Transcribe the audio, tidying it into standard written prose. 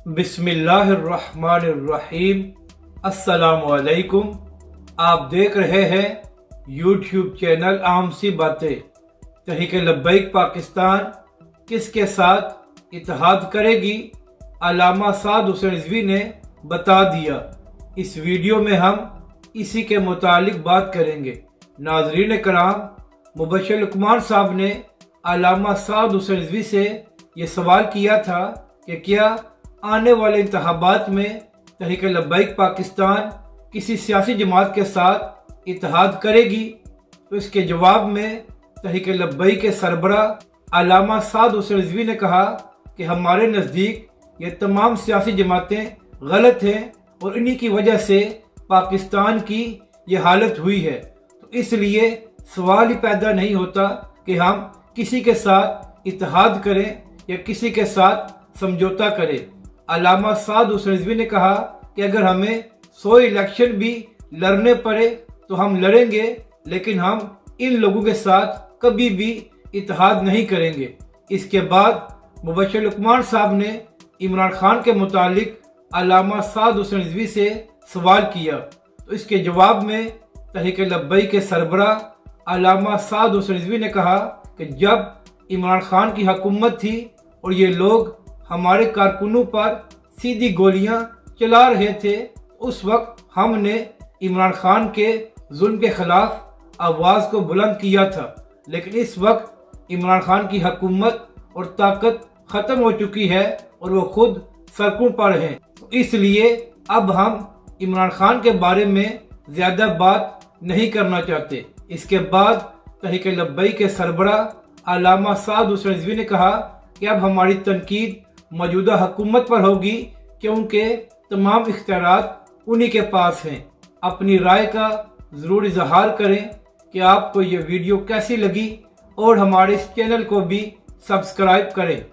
बिस्मिल्लाहिर्रहमानिर्रहीम। अस्सलाम वालेकुम। आप देख रहे हैं यूट्यूब चैनल आम सी बातें। तहरीक लब्बैक पाकिस्तान किसके साथ इत्तेहाद करेगी, अल्लामा साद हुसैन रिजवी ने बता दिया। इस वीडियो में हम इसी के मुतालिक बात करेंगे। नाज़रीन कराम, मुबश्शिर लुकमान साहब ने अल्लामा साद हुसैन रिजवी से ये सवाल किया था कि क्या आने वाले इंतखाबात में तहरीक लब्बैक पाकिस्तान किसी सियासी जमात के साथ इत्तेहाद करेगी। तो इसके जवाब में तहरीक लब्बैक के सरबरा अल्लामा साद हुसैन रिजवी ने कहा कि हमारे नज़दीक ये तमाम सियासी जमातें गलत हैं और इन्हीं की वजह से पाकिस्तान की ये हालत हुई है। तो इसलिए सवाल ही पैदा नहीं होता कि हम किसी के साथ इत्तेहाद करें या किसी के साथ समझौता करें। अल्लामा साद हुसैन रिजवी ने कहा कि अगर हमें 100 इलेक्शन भी लड़ने पड़े तो हम लड़ेंगे, लेकिन हम इन लोगों के साथ कभी भी इत्तेहाद नहीं करेंगे। इसके बाद मुबश्शिर लुकमान साहब ने इमरान खान के मुतालिक अल्लामा साद हुसैन रिजवी से सवाल किया। तो इसके जवाब में तहरीक लब्बैक के सरबरा अल्लामा साद हुसैन रिजवी ने कहा कि जब इमरान खान की हुकूमत थी और ये लोग हमारे कारकुनों पर सीधी गोलियां चला रहे थे, उस वक्त हमने इमरान खान के जुल्म के खिलाफ आवाज़ को बुलंद किया था। लेकिन इस वक्त इमरान खान की हुकूमत और ताकत ख़त्म हो चुकी है और वो खुद सड़कों पर हैं। तो इसलिए अब हम इमरान खान के बारे में ज़्यादा बात नहीं करना चाहते। इसके बाद तहरीक लब्बैक के सरबरा अल्लामा साद हुसैन रिजवी ने कहा कि अब हमारी तनकीद मौजूदा हुकूमत पर होगी, क्योंकि तमाम इख्तियारात उन्हीं के पास हैं। अपनी राय का ज़रूर इजहार करें कि आपको ये वीडियो कैसी लगी और हमारे इस चैनल को भी सब्सक्राइब करें।